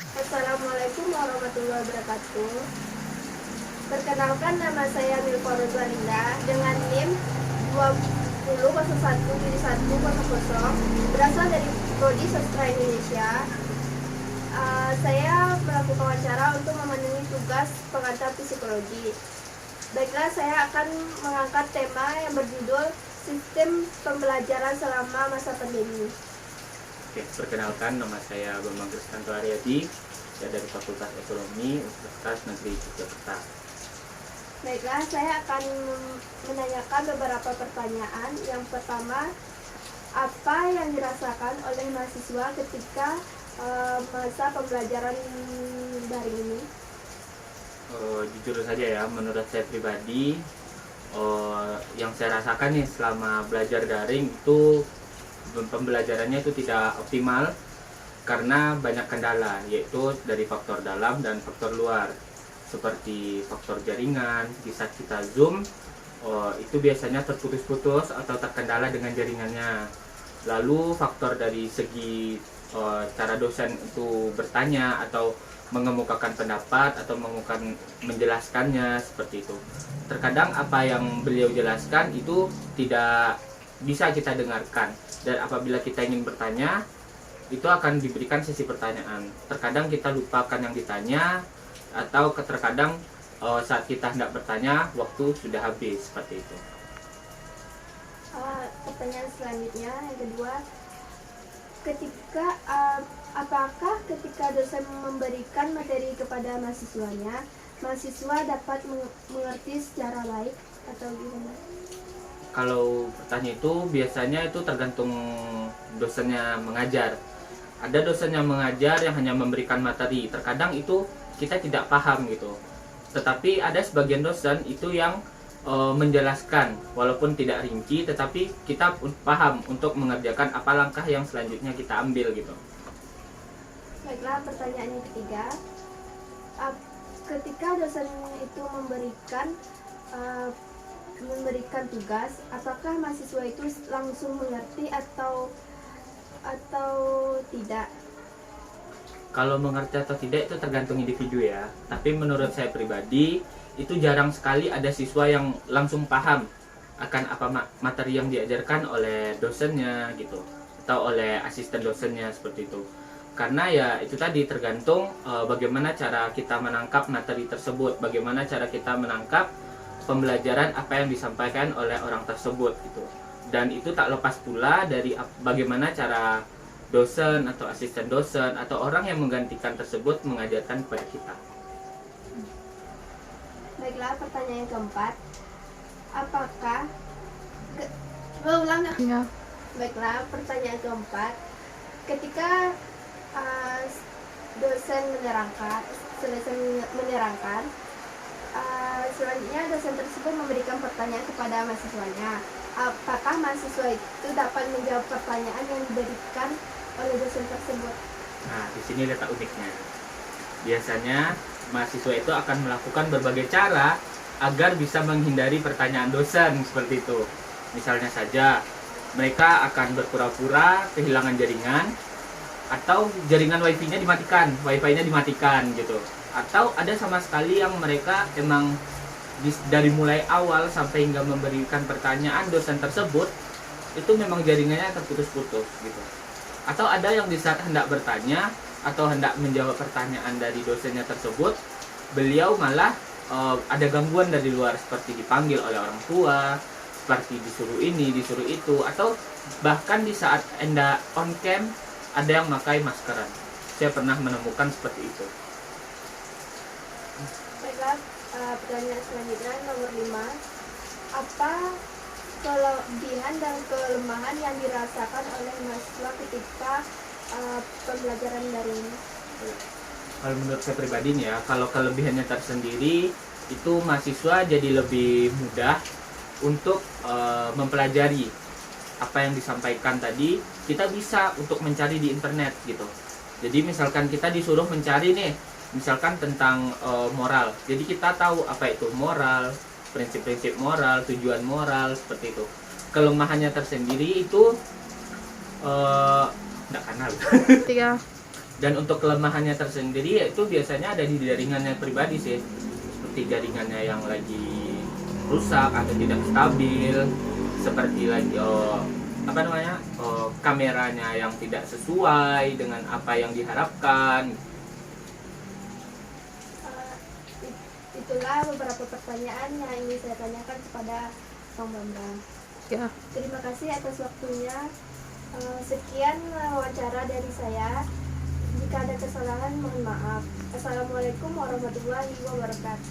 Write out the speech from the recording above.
Assalamualaikum warahmatullahi wabarakatuh. Perkenalkan, nama saya Milva Rozwalinda dengan NIM 20017100, berasal dari Prodi Sastra Indonesia. Saya melakukan wawancara untuk memenuhi tugas pengantar psikologi. Baiklah, saya akan mengangkat tema yang berjudul Sistem Pembelajaran Selama Masa Pandemi. Oke, perkenalkan, nama saya Bambang Kristanto Aryadi, saya dari Fakultas Ekonomi Universitas Negeri Yogyakarta. Baiklah, saya akan menanyakan beberapa pertanyaan. Yang pertama, apa yang dirasakan oleh mahasiswa ketika masa pembelajaran daring ini? Jujur saja ya, menurut saya pribadi, yang saya rasakan nih selama belajar daring itu pembelajarannya itu tidak optimal karena banyak kendala, yaitu dari faktor dalam dan faktor luar, seperti faktor jaringan. Di saat kita Zoom, itu biasanya terputus-putus atau terkendala dengan jaringannya. Lalu faktor dari segi cara dosen itu bertanya atau mengemukakan pendapat atau menjelaskannya seperti itu. Terkadang apa yang beliau jelaskan itu tidak bisa kita dengarkan, dan apabila kita ingin bertanya itu akan diberikan sesi pertanyaan. Terkadang kita lupakan yang ditanya, atau terkadang saat kita hendak bertanya waktu sudah habis seperti itu. Pertanyaan selanjutnya, yang kedua, apakah ketika dosen memberikan materi kepada mahasiswanya, mahasiswa dapat mengerti secara baik atau gimana? Kalau bertanya itu biasanya itu tergantung dosennya mengajar. Ada dosen yang mengajar yang hanya memberikan materi, terkadang itu kita tidak paham gitu. Tetapi ada sebagian dosen itu yang menjelaskan, walaupun tidak rinci, tetapi kita paham untuk mengerjakan apa langkah yang selanjutnya kita ambil gitu. Baiklah, pertanyaan yang ketiga, ketika dosen itu memberikan tugas, apakah mahasiswa itu langsung mengerti atau tidak? Kalau mengerti atau tidak itu tergantung individu ya. Tapi menurut saya pribadi, itu jarang sekali ada siswa yang langsung paham akan apa materi yang diajarkan oleh dosennya gitu, atau oleh asisten dosennya seperti itu. Karena ya itu tadi tergantung bagaimana cara kita menangkap materi tersebut, bagaimana cara kita menangkap pembelajaran apa yang disampaikan oleh orang tersebut gitu. Dan itu tak lepas pula dari bagaimana cara dosen atau asisten dosen atau orang yang menggantikan tersebut mengajarkan kepada kita. Baiklah, pertanyaan yang keempat, apakah Baiklah, pertanyaan keempat, ketika dosen selesai menerangkan, selanjutnya dosen tersebut memberikan pertanyaan kepada mahasiswanya. Apakah mahasiswa itu dapat menjawab pertanyaan yang diberikan oleh dosen tersebut? Nah, di sini letak uniknya. Biasanya mahasiswa itu akan melakukan berbagai cara agar bisa menghindari pertanyaan dosen seperti itu. Misalnya saja, mereka akan berpura-pura kehilangan jaringan, atau jaringan wifi-nya dimatikan gitu. Atau ada sama sekali yang mereka emang dari mulai awal sampai hingga memberikan pertanyaan dosen tersebut itu memang jaringannya terputus-putus gitu. Atau ada yang di saat hendak bertanya atau hendak menjawab pertanyaan dari dosennya tersebut, beliau malah ada gangguan dari luar, seperti dipanggil oleh orang tua, seperti disuruh ini, disuruh itu, atau bahkan di saat hendak on cam ada yang memakai maskeran. Saya pernah menemukan seperti itu. Baiklah, pertanyaan selanjutnya nomor 5. Apa kelebihan dan kelemahan yang dirasakan oleh mahasiswa ketika pembelajaran daring? Kalau menurut saya pribadi nih ya, kalau kelebihannya tersendiri itu mahasiswa jadi lebih mudah untuk mempelajari apa yang disampaikan tadi. Kita bisa untuk mencari di internet gitu. Jadi misalkan kita disuruh mencari nih, misalkan tentang moral, jadi kita tahu apa itu moral, prinsip-prinsip moral, tujuan moral seperti itu. Kelemahannya tersendiri itu nggak kenal. Dan untuk kelemahannya tersendiri yaitu biasanya ada di jaringannya pribadi sih, seperti jaringannya yang lagi rusak atau tidak stabil, seperti lagi kameranya yang tidak sesuai dengan apa yang diharapkan. Itulah beberapa pertanyaan yang ingin saya tanyakan kepada Bang Bambang. Ya. Terima kasih atas waktunya. Sekian wawancara dari saya. Jika ada kesalahan mohon maaf. Assalamualaikum warahmatullahi wabarakatuh.